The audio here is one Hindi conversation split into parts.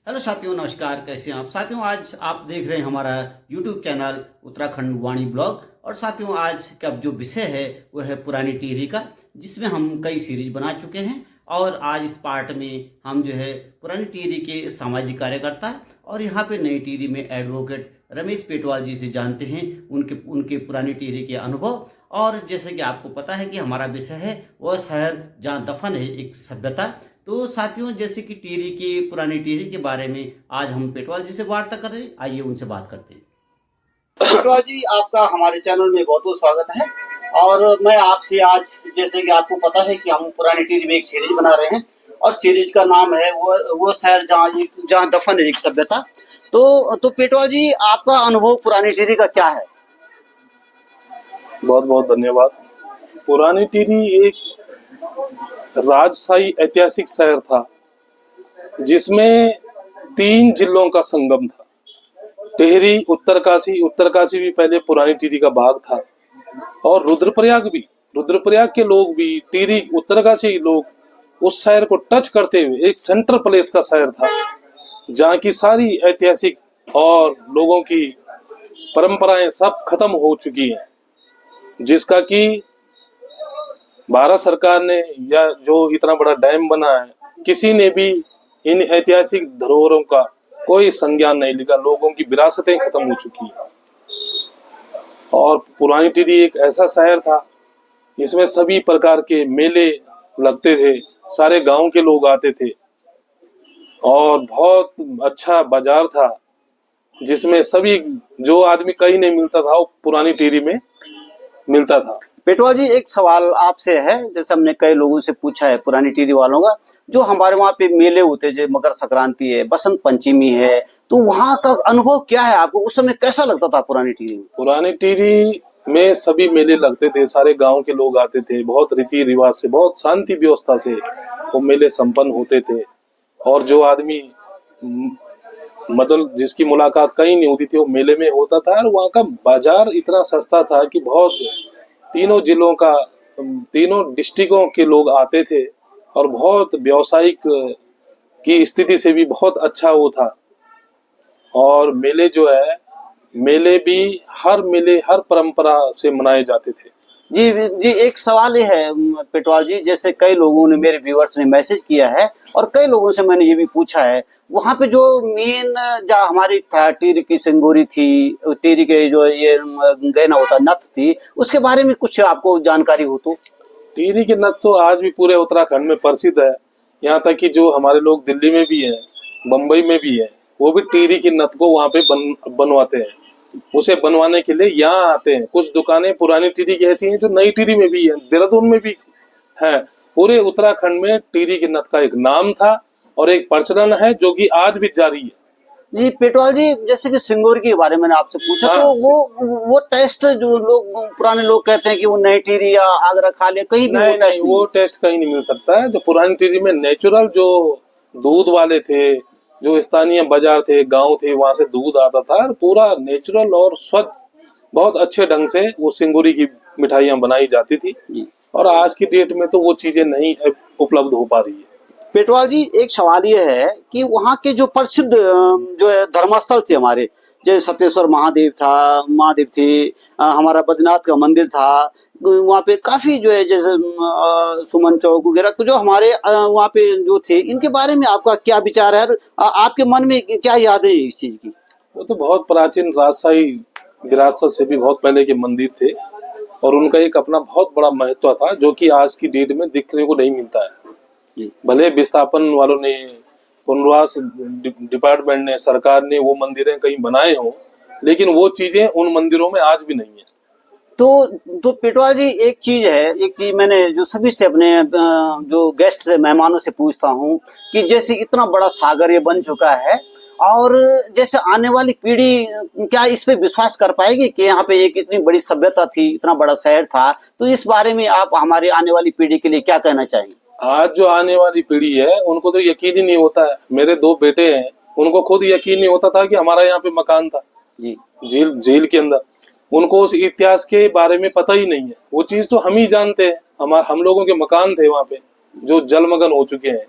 हेलो साथियों, नमस्कार। कैसे हैं आप साथियों? आज आप देख रहे हैं हमारा यूट्यूब चैनल उत्तराखंड वाणी ब्लॉग। और साथियों, आज का जो विषय है वो है पुरानी टिहरी का, जिसमें हम कई सीरीज बना चुके हैं। और आज इस पार्ट में हम जो है पुरानी टिहरी के सामाजिक कार्यकर्ता और यहाँ पे नई टिहरी में एडवोकेट रमेश पेटवाल जी से जानते हैं उनके उनके पुरानी टिहरी के अनुभव। और जैसे कि आपको पता है कि हमारा विषय है वह शहर जहाँ दफन है एक सभ्यता। तो साथियों, जैसे कि टिहरी की पुरानी टिहरी के बारे में आज हम पेटवाल जी से वार्ता कर रहे हैं। आइए उनसे बात करते हैं। पेटवाल जी, आपका हमारे चैनल में बहुत बहुत स्वागत है। और मैं आपसे आज, जैसे कि आपको पता है कि हम पुरानी टिहरी में एक सीरीज बना रहे हैं और सीरीज का नाम है वो शहर जहाँ दफन है एक सभ्यता। तो पेटवाल जी, आपका अनुभव पुरानी टिहरी का क्या है? बहुत बहुत धन्यवाद। पुरानी टिहरी एक राजशाही ऐतिहासिक शहर था जिसमें 3 जिलों का संगम था। टिहरी, उत्तरकाशी भी पहले पुरानी टिहरी का भाग था, और रुद्रप्रयाग भी। रुद्रप्रयाग के लोग भी टिहरी, उत्तरकाशी के लोग उस शहर को टच करते हुए एक सेंटर प्लेस का शहर था, जहाँ की सारी ऐतिहासिक और लोगों की परंपराएं सब खत्म हो चुकी हैं, जिसका कि भारत सरकार ने, या जो इतना बड़ा डैम बना है, किसी ने भी इन ऐतिहासिक धरोहरों का कोई संज्ञान नहीं लिया। लोगों की विरासतें खत्म हो चुकी है। और पुरानी टिहरी एक ऐसा शहर था इसमें सभी प्रकार के मेले लगते थे, सारे गांव के लोग आते थे, और बहुत अच्छा बाजार था जिसमें सभी, जो आदमी कहीं नहीं मिलता था वो पुरानी टिहरी में मिलता था। पेटवाल जी, एक सवाल आपसे है। जैसे हमने कई लोगों से पूछा है पुरानी टिहरी वालों का, जो हमारे वहाँ पे मेले होते हैं, मकर संक्रांति है, बसंत पंचमी है, तो वहाँ का अनुभव क्या है आपको? उस समय कैसा लगता था पुरानी टिहरी में? पुरानी टिहरी में सभी मेले लगते थे, सारे गांव के लोग आते थे, बहुत रीति रिवाज से, बहुत शांति व्यवस्था से वो मेले संपन्न होते थे। और जो आदमी मतलब जिसकी मुलाकात कहीं नहीं होती थी वो मेले में होता था। और वहाँ का बाजार इतना सस्ता था कि बहुत तीनों जिलों का, तीनों डिस्ट्रिक्टों के लोग आते थे, और बहुत व्यावसायिक की स्थिति से भी बहुत अच्छा वो था। और मेले जो है, मेले भी हर परंपरा से मनाए जाते थे। जी जी, एक सवाल ये है पेटवाल जी, जैसे कई लोगों ने, मेरे व्यूअर्स ने मैसेज किया है और कई लोगों से मैंने ये भी पूछा है, वहाँ पे जो मेन जहाँ हमारी टिहरी की सिंगोरी थी, टिहरी के जो ये गहना होता नथ थी, उसके बारे में कुछ आपको जानकारी हो तो? टिहरी की नथ तो आज भी पूरे उत्तराखंड में प्रसिद्ध है। यहाँ तक कि जो हमारे लोग दिल्ली में भी हैं, बम्बई में भी है, वो भी टिहरी की नथ को वहाँ पे बनवाते हैं। उसे बनवाने के लिए यहाँ आते हैं। कुछ दुकानें पुरानी टिहरी की ऐसी हैं जो नई टिहरी में भी है, देहरादून में भी है। पूरे उत्तराखंड में टिहरी की नथ का एक नाम था और एक प्रचलन है जो कि आज भी जारी है। जी पेटवाल जी, जैसे कि सिंगोर के बारे में मैंने आपसे पूछा, हाँ, तो वो टेस्ट जो लोग, पुराने लोग कहते हैं कि वो नई टिहरी या आगरा खा लिया, कहीं भी नहीं, वो टेस्ट वो टेस्ट कहीं नहीं मिल सकता है। जो पुरानी टिहरी में नेचुरल, जो दूध वाले थे, जो स्थानीय बाजार थे, गांव थे, वहां से दूध आता था, और पूरा नेचुरल और स्वच्छ, बहुत अच्छे ढंग से वो सिंगोरी की मिठाइयां बनाई जाती थी। और आज की डेट में तो वो चीजें नहीं उपलब्ध हो पा रही है। पेटवाल जी, एक सवाल ये है कि वहाँ के जो प्रसिद्ध जो है धर्मस्थल थे हमारे, जैसे सत्तेश्वर महादेव थे, हमारा बद्रीनाथ का मंदिर था, वहाँ पे काफी जो है, जैसे सुमन चौक वगैरह, जो हमारे वहाँ पे जो थे, इनके बारे में आपका क्या विचार है? आपके मन में क्या यादें हैं इस चीज की? वो तो बहुत प्राचीन राजशाही विरासत से भी बहुत पहले के मंदिर थे, और उनका एक अपना बहुत बड़ा महत्व था, जो कि आज की डेट में दिखने को नहीं मिलता है। भले विस्थापन वालों ने, पुनर्वास डिपार्टमेंट ने, सरकार ने वो मंदिरें कहीं बनाए हों, लेकिन वो चीजें उन मंदिरों में आज भी नहीं है। तो पेटवाल जी, एक चीज मैंने जो सभी से, अपने जो गेस्ट से, मेहमानों से पूछता हूँ कि जैसे इतना बड़ा सागर ये बन चुका है, और जैसे आने वाली पीढ़ी क्या इस पे विश्वास कर पाएगी कि यहाँ पे एक इतनी बड़ी सभ्यता थी, इतना बड़ा शहर था? तो इस बारे में आप हमारी आने वाली पीढ़ी के लिए क्या कहना चाहेंगे? आज जो आने वाली पीढ़ी है उनको तो यकीन ही नहीं होता है। मेरे 2 बेटे हैं, उनको खुद यकीन नहीं होता था कि हमारा यहाँ पे मकान था जी, झील के अंदर। उनको उस इतिहास के बारे में पता ही नहीं है। वो चीज तो हम ही जानते हैं। हम लोगों के मकान थे वहां पे जो जलमग्न हो चुके हैं।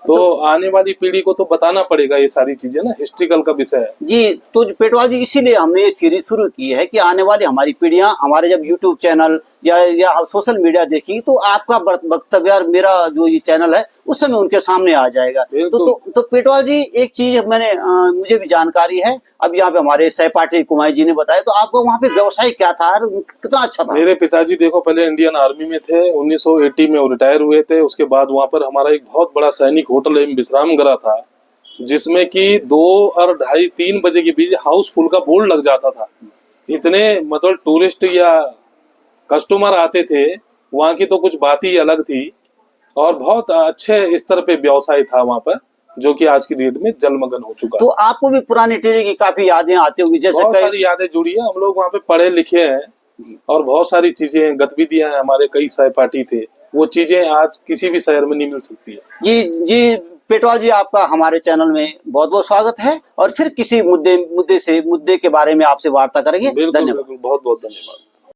तो आने वाली पीढ़ी को तो बताना पड़ेगा ये सारी चीजें ना, हिस्ट्रिकल का विषय है। जी, तो पेटवाल जी इसीलिए हमने ये सीरीज शुरू की है कि आने वाली हमारी पीढ़ियां हमारे जब यूट्यूब चैनल या सोशल मीडिया देखेंगी तो आपका वक्तव्य और मेरा जो ये चैनल है उस समय उनके सामने आ जाएगा। तो पेटवाल जी एक चीज मुझे भी जानकारी है, अब यहाँ पे हमारे सहपाठी कुमार जी ने बताया, तो आपका वहाँ पे व्यवसाय क्या था, कितना अच्छा था? मेरे पिताजी देखो पहले इंडियन आर्मी में थे, 1980 में वो रिटायर हुए थे। उसके बाद वहां पर हमारा एक बहुत बड़ा सैनिक होटल एवं विश्राम गृह था, जिसमें कि 2 और 2:30 3 बजे के बीच हाउसफुल का बोर्ड लग जाता था। इतने मतलब टूरिस्ट या कस्टमर आते थे, वहां की तो कुछ बात ही अलग थी। और बहुत अच्छे स्तर पे व्यवसाय था वहां पर, जो कि आज की डेट में जलमग्न हो चुका है। तो आपको भी पुरानी टीवी की काफी यादें आती होगी? जैसे बहुत सारी यादें जुड़ी है, हम लोग वहाँ पे पढ़े लिखे हैं और बहुत सारी चीजें गतिविधियां हैं, हमारे कई सहपाठी थे, वो चीजें आज किसी भी शहर में नहीं मिल सकती है। जी पेटवाल जी, आपका हमारे चैनल में बहुत बहुत स्वागत है, और फिर किसी मुद्दे के बारे में आपसे वार्ता करेंगे। बिल्कुल धन्यवाद। बिल्कुल, बहुत बहुत धन्यवाद।